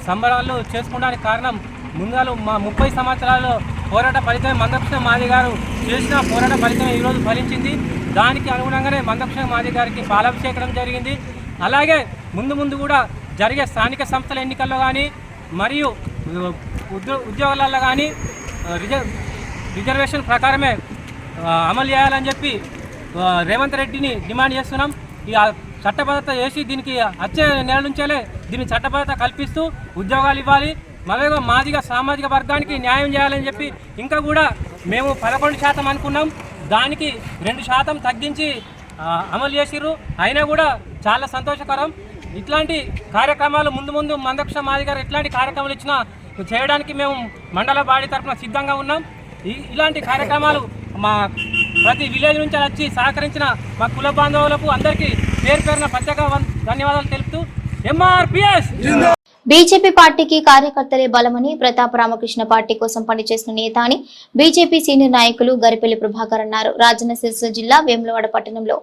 సంబరాలు చేసుకోవడానికి కారణం ముందుగా మా 30 సంవత్సరాల్లో పోరాట ఫలితం మందకృష్ణ మాది గారు చేసిన పోరాట ఫలితం ఈరోజు ఫలించింది. దానికి అనుగుణంగానే మందకృష్ణ మాది గారికి పాలాభిషేకం జరిగింది. అలాగే ముందు కూడా జరిగే స్థానిక సంస్థల ఎన్నికల్లో కానీ మరియు ఉద్యోగాలలో కానీ రిజర్వేషన్ ప్రకారమే అమలు చేయాలని చెప్పి రేవంత్ రెడ్డిని డిమాండ్ చేస్తున్నాం. ఈ చట్టబద్ధత చేసి దీనికి వచ్చే నెల నుంచేలే దీన్ని చట్టబద్ధత కల్పిస్తూ ఉద్యోగాలు ఇవ్వాలి. మరొక మాదిగా సామాజిక వర్గానికి న్యాయం చేయాలని చెప్పి ఇంకా కూడా మేము 11% అనుకున్నాం, దానికి 2% తగ్గించి అమలు చేసిర్రు. అయినా కూడా చాలా సంతోషకరం. ఇట్లాంటి కార్యక్రమాలు ముందు మందకృష్ణ మాది గారు ఇట్లాంటి కార్యక్రమాలు ఇచ్చినా చేయడానికి మేము మండల బాడీ తరఫున సిద్ధంగా ఉన్నాం. ఇలాంటి కార్యక్రమాలు మా ప్రతి విలేజ్ నుంచి వచ్చి సహకరించిన మా కుల బాంధవులకు అందరికీ పేరున ప్రత్యేక ధన్యవాదాలు తెలుపుతూ ఎంఆర్పిఎస్. బీజేపీ పార్టీకి కార్యకర్తలే బలమని, ప్రతాప్ రామకృష్ణ పార్టీ కోసం పనిచేస్తున్న నేత అని బీజేపీ సీనియర్ నాయకులు గరిపెల్లి ప్రభాకర్ అన్నారు. రాజన్న సిరిసిల్ల జిల్లా వేములవాడ పట్టణంలో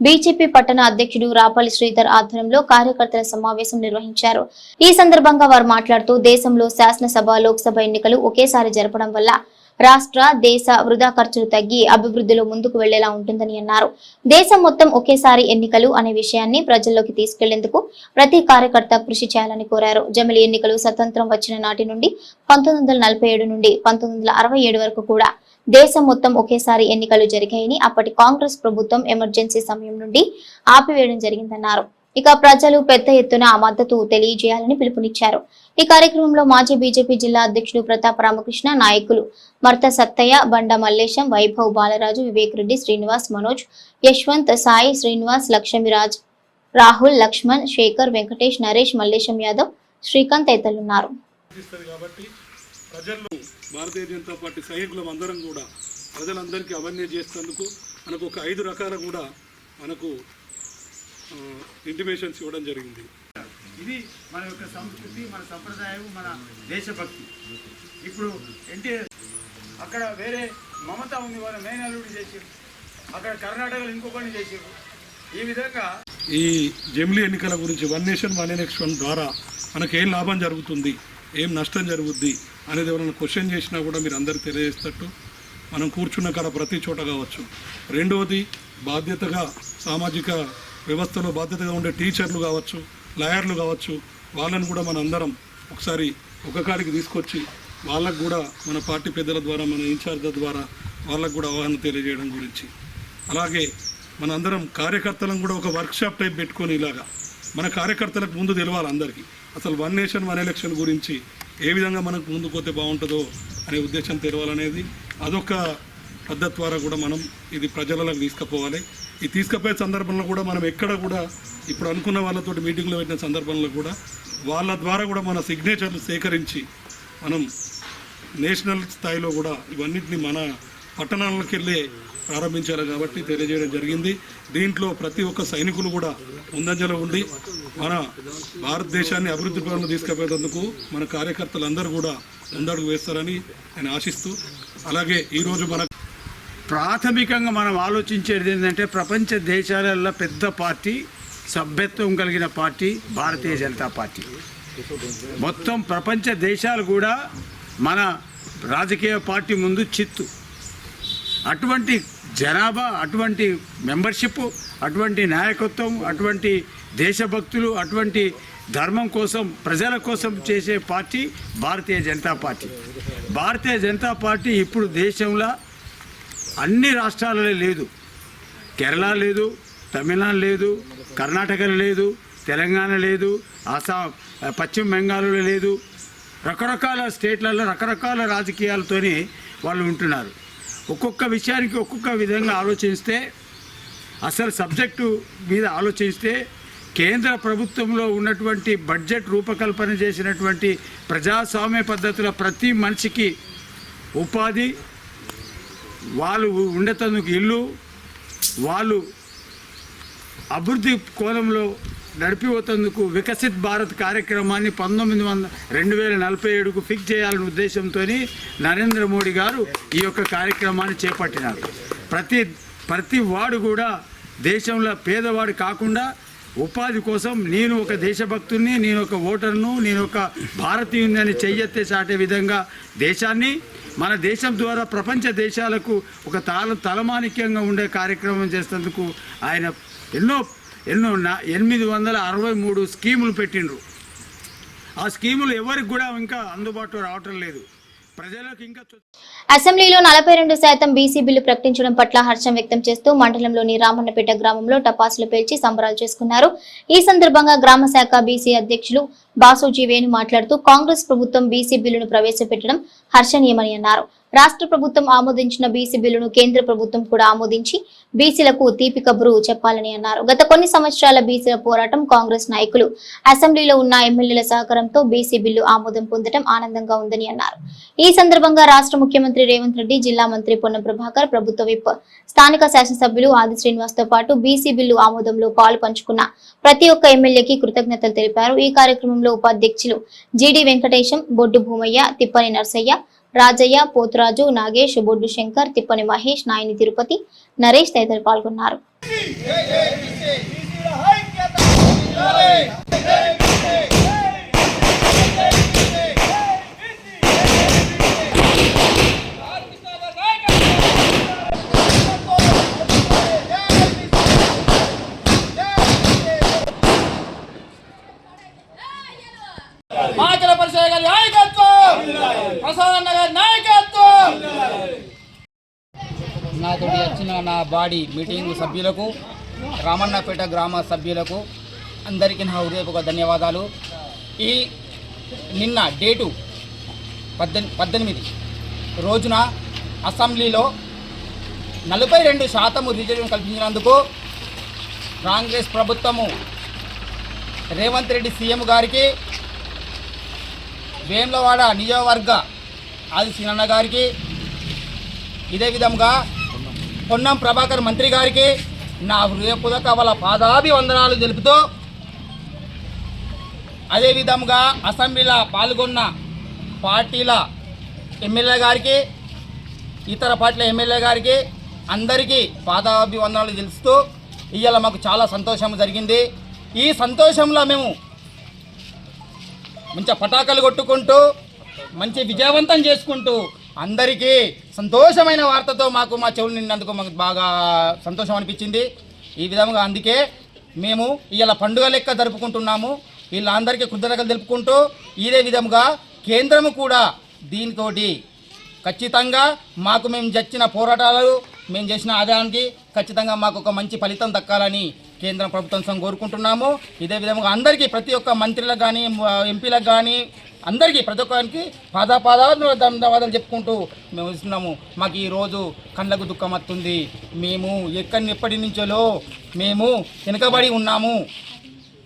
బీజేపీ పట్టణ అధ్యక్షుడు రాపల్లి శ్రీధర్ ఆధ్వర్యంలో కార్యకర్తల సమావేశం నిర్వహించారు. ఈ సందర్భంగా వారు మాట్లాడుతూ దేశంలో శాసనసభ, లోక్సభ ఎన్నికలు ఒకేసారి జరపడం వల్ల రాష్ట్ర, దేశ వృధా ఖర్చులు తగ్గి అభివృద్ధిలో ముందుకు వెళ్లేలా ఉంటుందని అన్నారు. దేశం మొత్తం ఒకేసారి ఎన్నికలు అనే విషయాన్ని ప్రజల్లోకి తీసుకెళ్లేందుకు ప్రతి కార్యకర్త కృషి చేయాలని కోరారు. జమిలి ఎన్నికలు స్వతంత్రం వచ్చిన నాటి నుండి 1947 నుండి 1967 వరకు కూడా దేశం మొత్తం ఒకేసారి ఎన్నికలు జరిగాయని, అప్పటి కాంగ్రెస్ ప్రభుత్వం ఎమర్జెన్సీ సమయం నుండి ఆపివేయడం జరిగిందన్నారు. ఇక ప్రజలు పెద్ద ఎత్తున మద్దతు తెలియజేయాలని పిలుపునిచ్చారు. ఈ కార్యక్రమంలో మాజీ బీజేపీ జిల్లా అధ్యక్షుడు ప్రతాప్ రామకృష్ణ, నాయకులు మర్త సత్తయ్య, బండ మల్లేశం, వైభవ్, బాలరాజు, వివేక్ రెడ్డి, శ్రీనివాస్, మనోజ్, యశ్వంత్, సాయి, శ్రీనివాస్, లక్ష్మీరాజ్, రాహుల్, లక్ష్మణ్, శేఖర్, వెంకటేష్, నరేష్, మల్లేశం యాదవ్, శ్రీకాంత్ తదితరులున్నారు. భారతీయ జనతా పార్టీ సైనికులం అందరం కూడా ప్రజలందరికీ అవేర్నెస్ చేసేందుకు మనకు ఒక 5 రకాల కూడా మనకు ఇంటిమేషన్స్ ఇవ్వడం జరిగింది. ఇది మన యొక్క సంస్కృతి, మన సంప్రదాయం, మన దేశభక్తి. ఇప్పుడు ఎన్టీఆర్ అక్కడ వేరే మమత ఉంది, వాళ్ళ మేనల్లుడి చేసారు, అక్కడ కర్ణాటకలో ఇంకొకరిని చేసారు. ఈ విధంగా ఈ జమిలీ ఎన్నికల గురించి వన్ నేషన్ వన్ ఎలక్షన్ ద్వారా మనకు ఏం లాభం జరుగుతుంది, ఏం నష్టం జరుగుద్ది అనేది ఎవరైనా క్వశ్చన్ చేసినా కూడా మీరు అందరికీ తెలియజేస్తట్టు మనం కూర్చున్న కాడ ప్రతి చోట కావచ్చు. రెండవది, బాధ్యతగా సామాజిక వ్యవస్థలో బాధ్యతగా ఉండే టీచర్లు కావచ్చు, లాయర్లు కావచ్చు, వాళ్ళని కూడా మన అందరం ఒకసారి ఒక కాడికి తీసుకొచ్చి వాళ్ళకు కూడా మన పార్టీ పెద్దల ద్వారా, మన ఇన్ఛార్జీల ద్వారా వాళ్ళకు కూడా అవగాహన తెలియజేయడం గురించి. అలాగే మనందరం కార్యకర్తలను కూడా ఒక వర్క్షాప్ టైప్ పెట్టుకొని ఇలాగా మన కార్యకర్తలకు ముందు తెలవాలి అందరికీ అసలు వన్ నేషన్ వన్ ఎలక్షన్ గురించి ఏ విధంగా మనకు ముందుకు పోతే బాగుంటుందో అనే ఉద్దేశం తెలవాలనేది అదొక పద్ధతి ద్వారా కూడా మనం ఇది ప్రజలకు తీసుకుపోవాలి. ఈ తీసుకుపోయే సందర్భంలో కూడా మనం ఎక్కడ కూడా ఇప్పుడు అనుకున్న వాళ్ళతో మీటింగ్లో పెట్టిన సందర్భంలో కూడా వాళ్ళ ద్వారా కూడా మన సిగ్నేచర్లు సేకరించి మనం నేషనల్ స్థాయిలో కూడా ఇవన్నిటిని మన పట్టణాలకు వెళ్ళి ప్రారంభించారు కాబట్టి తెలియజేయడం జరిగింది. దీంట్లో ప్రతి ఒక్క సైనికులు కూడా ముందంజలో ఉండి మన భారతదేశాన్ని అభివృద్ధి పరంగా తీసుకుపోయేందుకు మన కార్యకర్తలందరూ కూడా ముందడుగు వేస్తారని నేను ఆశిస్తూ, అలాగే ఈరోజు మన ప్రాథమికంగా మనం ఆలోచించేది ఏంటంటే ప్రపంచ దేశాలలో పెద్ద పార్టీ, సభ్యత్వం కలిగిన పార్టీ భారతీయ జనతా పార్టీ. మొత్తం ప్రపంచ దేశాలు కూడా మన రాజకీయ పార్టీ ముందు చిత్తు. అటువంటి జనాభా, అటువంటి మెంబర్షిప్, అటువంటి నాయకత్వం, అటువంటి దేశభక్తులు, అటువంటి ధర్మం కోసం, ప్రజల కోసం చేసే party Bharatiya Janata party. Bharatiya Janata party ఇప్పుడు దేశంలో అన్ని రాష్ట్రాలలో లేదు. కేరళ లేదు, తమిళనాడు లేదు, కర్ణాటకలో లేదు, తెలంగాణ లేదు, అస్సాం, పశ్చిమ బెంగాల్లో లేదు. రకరకాల స్టేట్లలో రకరకాల రాజకీయాలతోని వాళ్ళు ఉంటున్నారు. ఒక్కొక్క విషయానికి ఒక్కొక్క విధంగా ఆలోచిస్తే, అసలు సబ్జెక్టు మీద ఆలోచిస్తే కేంద్ర ప్రభుత్వంలో ఉన్నటువంటి బడ్జెట్ రూపకల్పన చేసినటువంటి ప్రజాస్వామ్య పద్ధతుల ప్రతి మనిషికి ఉపాధి, వాళ్ళు ఉండేందుకు ఇల్లు, వాళ్ళు అభివృద్ధి కోణంలో నడిపిపోతందుకు వికసిత్ భారత్ కార్యక్రమాన్ని 2047కు ఫిక్స్ చేయాలనే ఉద్దేశంతో నరేంద్ర మోడీ గారు ఈ యొక్క కార్యక్రమాన్ని చేపట్టినారు. ప్రతి వాడు కూడా దేశంలో పేదవాడు కాకుండా ఉపాధి కోసం నేను ఒక దేశభక్తుని, నేను ఒక ఓటర్ను, నేను ఒక భారతీయుని చెయ్యెత్తే చాటే విధంగా దేశాన్ని, మన దేశం ద్వారా ప్రపంచ దేశాలకు ఒక తలమానిక్యంగా ఉండే కార్యక్రమం చేసేందుకు ఆయన ఎన్నో 863 స్కీములు పెట్టిండ్రు. ఆ స్కీములు ఎవరికి కూడా ఇంకా అందుబాటులో రావటం లేదు. ప్రజలకు ఇంకా అసెంబ్లీలో 42% బీసీ బిల్లు ప్రకటించడం పట్ల హర్షం వ్యక్తం చేస్తూ మండలంలోని రామన్నపేట గ్రామంలో టపాసులు పేల్చి సంబరాలు చేసుకున్నారు. ఈ సందర్భంగా గ్రామ శాఖ బీసీ అధ్యక్షులు బాసోజీ వేణు మాట్లాడుతూ కాంగ్రెస్ ప్రభుత్వం బీసీ బిల్లును ప్రవేశపెట్టడం హర్షణీయమని అన్నారు. రాష్ట్ర ప్రభుత్వం ఆమోదించిన బీసీ బిల్లును కేంద్ర ప్రభుత్వం కూడా ఆమోదించి బీసీలకు తీపి కబురు చెప్పాలని అన్నారు. గత కొన్ని సంవత్సరాల బీసీల పోరాటం, కాంగ్రెస్ నాయకులు, అసెంబ్లీలో ఉన్న ఎమ్మెల్యేల సహకారంతో బీసీ బిల్లు ఆమోదం పొందడం ఆనందంగా ఉందని అన్నారు. ఈ సందర్భంగా రాష్ట్ర ముఖ్యమంత్రి రేవంత్ రెడ్డి, జిల్లా మంత్రి పొన్నం ప్రభాకర్, ప్రభుత్వ విప్, స్థానిక శాసనసభ్యులు ఆది శ్రీనివాస్ తో పాటు బీసీ బిల్లు ఆమోదంలో పాలు పంచుకున్న ప్రతి ఒక్క ఎమ్మెల్యేకి కృతజ్ఞతలు తెలిపారు. ఈ కార్యక్రమంలో ఉపాధ్యక్షులు జీడి వెంకటేశం, బొడ్డు భూమయ్య, తిప్పని నర్సయ్య, రాజయ్య, పోతురాజు, నాగేష్, బొడ్డు శంకర్, తిప్పని మహేష్, నాయని తిరుపతి, నరేష్ తదితరులు పాల్గొన్నారు. మాచల పరిషత్ గారి నాయకత్వం, ప్రసాదన్న గారి నాయకత్వం. నాతోటి వచ్చిన నా బాడీ మీటింగ్ సభ్యులకు, రామన్నపేట గ్రామ సభ్యులకు అందరికీ నా హృదయపూర్వక ధన్యవాదాలు. ఈ నిన్న డేటు 18 రోజున అసెంబ్లీలో 42% రిజర్వేషన్ కల్పించినందుకు కాంగ్రెస్ ప్రభుత్వము రేవంత్ రెడ్డి సీఎం గారికి, వేములవాడ నియోజకవర్గ ఆది శ్రీనన్న గారికి, ఇదే విధంగా పొన్నం ప్రభాకర్ మంత్రి గారికి నా హృదయపూర్వక వాళ్ళ పాదాభివందనాలు తెలుపుతూ, అదేవిధంగా అసెంబ్లీలో పాల్గొన్న పార్టీల ఎమ్మెల్యే గారికి, ఇతర పార్టీల ఎమ్మెల్యే గారికి అందరికీ పాదాభివందనాలు తెలుస్తూ ఇవాళ మాకు చాలా సంతోషం జరిగింది. ఈ సంతోషంలో మేము మంచి పటాకాలు కొట్టుకుంటూ మంచి విజయవంతం చేసుకుంటూ అందరికీ సంతోషమైన వార్తతో మాకు మా చెవులు నిన్నందుకు మాకు బాగా సంతోషం అనిపించింది. ఈ విధంగా అందుకే మేము ఇవాళ పండుగ లెక్క జరుపుకుంటున్నాము. వీళ్ళందరికీ కృతజ్ఞతలు తెలుపుకుంటూ ఇదే విధంగా కేంద్రము కూడా దీనితోటి ఖచ్చితంగా మాకు మేము చేసిన పోరాటాలు, మేము చేసిన ఆదాయానికి ఖచ్చితంగా మాకు ఒక మంచి ఫలితం దక్కాలని కేంద్ర ప్రభుత్వం కోరుకుంటున్నాము. ఇదే విధంగా అందరికీ, ప్రతి ఒక్క మంత్రులకు కానీ, ఎంపీలకు కానీ, అందరికీ ప్రతి ఒక్కరికి ధన్యవాదాలు చెప్పుకుంటూ మేము ఇస్తున్నాము. మాకు ఈరోజు కళ్ళకు దుఃఖం వస్తుంది. మేము ఎప్పటి నుంచో మేము వెనుకబడి ఉన్నాము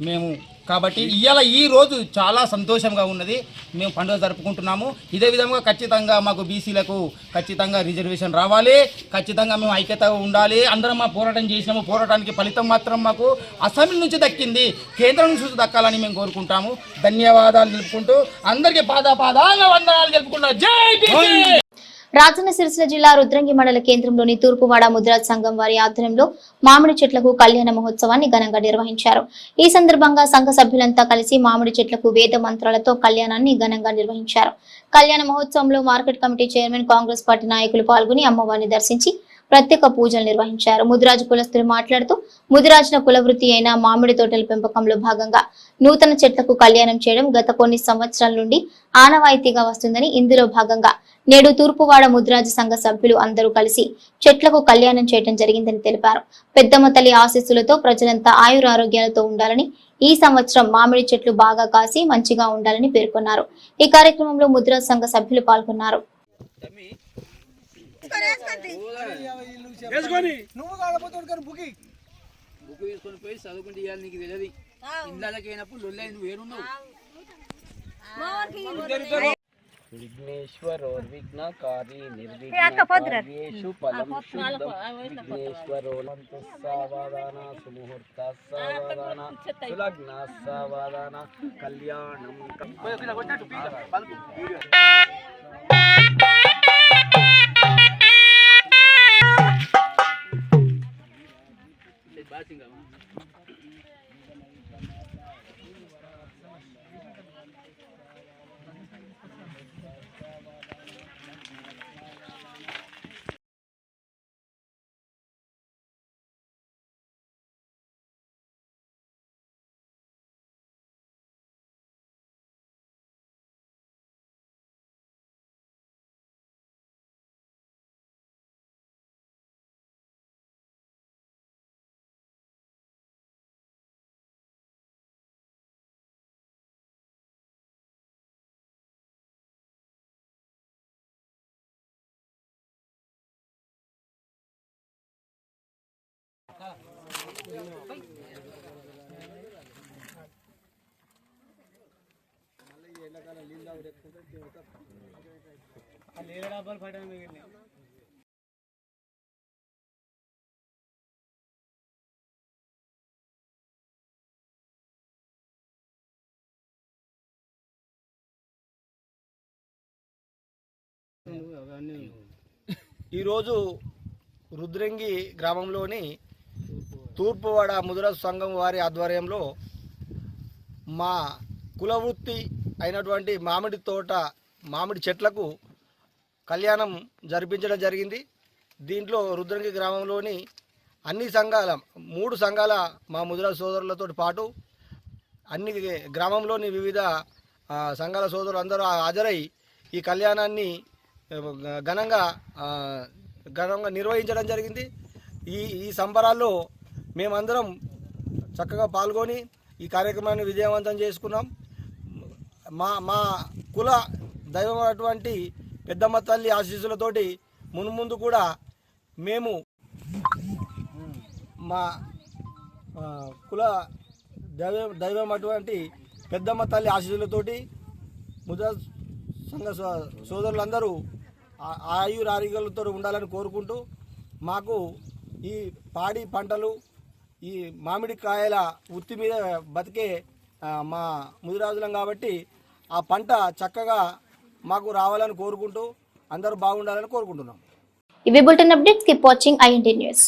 మేము. కాబట్టి ఇవాళ ఈ రోజు చాలా సంతోషంగా ఉన్నది. మేము పండుగ జరుపుకుంటున్నాము. ఇదే విధంగా ఖచ్చితంగా మాకు బీసీలకు ఖచ్చితంగా రిజర్వేషన్ రావాలి. ఖచ్చితంగా మేము ఐక్యతగా ఉండాలి. అందరం మా పోరాటం చేసినాము. పోరాటానికి ఫలితం మాత్రం మాకు అసెంబ్లీ నుంచి దక్కింది, కేంద్రం నుంచి దక్కాలని మేము కోరుకుంటాము. ధన్యవాదాలు తెలుపుకుంటూ అందరికీ వందనాలు తెలుపుకుంటాం. జై బీసీ. రాజన్న సిరిసిల్ల జిల్లా రుద్రంగి మండల కేంద్రంలోని తూర్పువాడ ముద్రాజ్ సంఘం వారి ఆధ్వర్యంలో మామిడి చెట్లకు కళ్యాణ మహోత్సవాన్ని ఘనంగా నిర్వహించారు. ఈ సందర్భంగా సంఘ సభ్యులంతా కలిసి మామిడి చెట్లకు వేద మంత్రాలతో కళ్యాణాన్ని ఘనంగా నిర్వహించారు. కళ్యాణ మహోత్సవంలో market committee chairman, Congress party నాయకులు పాల్గొని అమ్మవారిని దర్శించి ప్రత్యేక పూజలు నిర్వహించారు. ముదిరాజు కులస్తులు మాట్లాడుతూ ముదిరాజుల కులవృత్తి అయిన మామిడి తోటల పెంపకంలో భాగంగా నూతన చెట్లకు కళ్యాణం చేయడం గత కొన్ని సంవత్సరాల నుండి ఆనవాయితీగా వస్తుందని, ఇందులో భాగంగా నేడు తూర్పువాడ ముదిరాజు సంఘ సభ్యులు అందరూ కలిసి చెట్లకు కళ్యాణం చేయడం జరిగిందని తెలిపారు. పెద్దమ్మ తల్లి ఆశీస్సులతో ప్రజలంతా ఆయురారోగ్యాలతో ఉండాలని, ఈ సంవత్సరం మామిడి చెట్లు బాగా కాసి మంచిగా ఉండాలని పేర్కొన్నారు. ఈ కార్యక్రమంలో ముదిరాజు సంఘ సభ్యులు పాల్గొన్నారు. విఘ్నేశ్వరోర్విఘ్నకారి నిర్విఘ్నేషు ఫలం శుద్ధం విఘ్నేశ్వరోలంతు సావధాన సుముహూర్త సావధాన సులగ్న సావధాన కళ్యాణం ఈరోజు రుద్రంగి గ్రామంలోని తూర్పువాడ ముదిరాజు సంఘం వారి ఆధ్వర్యంలో మా కులవృత్తి అయినటువంటి మామిడి తోట మామిడి చెట్లకు కళ్యాణం జరిపించడం జరిగింది. దీంట్లో రుద్రంగి గ్రామంలోని అన్ని సంఘాల 3 సంఘాల మా ముదిరాజు సోదరులతో పాటు అన్ని గ్రామంలోని వివిధ సంఘాల సోదరులు అందరూ హాజరై ఈ కళ్యాణాన్ని ఘనంగా నిర్వహించడం జరిగింది. ఈ సంబరాల్లో మేమందరం చక్కగా పాల్గొని ఈ కార్యక్రమాన్ని విజయవంతం చేసుకున్నాం. మా కుల దైవమైనటువంటి పెద్దమ్మ తల్లి ఆశీస్సులతోటి మున్ముందు కూడా మేము మా కుల దైవం అటువంటి పెద్దమ్మ తల్లి ఆశీస్సులతోటి ముదిరాజు సంఘ సోదరులందరూ ఆయురారోగ్యాలతో ఉండాలని కోరుకుంటూ మాకు ఈ పాడి పంటలు ఈ మామిడి కాయల వృత్తి మీద బతికే మా ముదిరాజులం కాబట్టి ఆ పంట చక్కగా మాకు రావాలని కోరుకుంటూ అందరూ బాగుండాలని కోరుకుంటున్నాం. ఇవి bulletin updates. Keep watching IND news.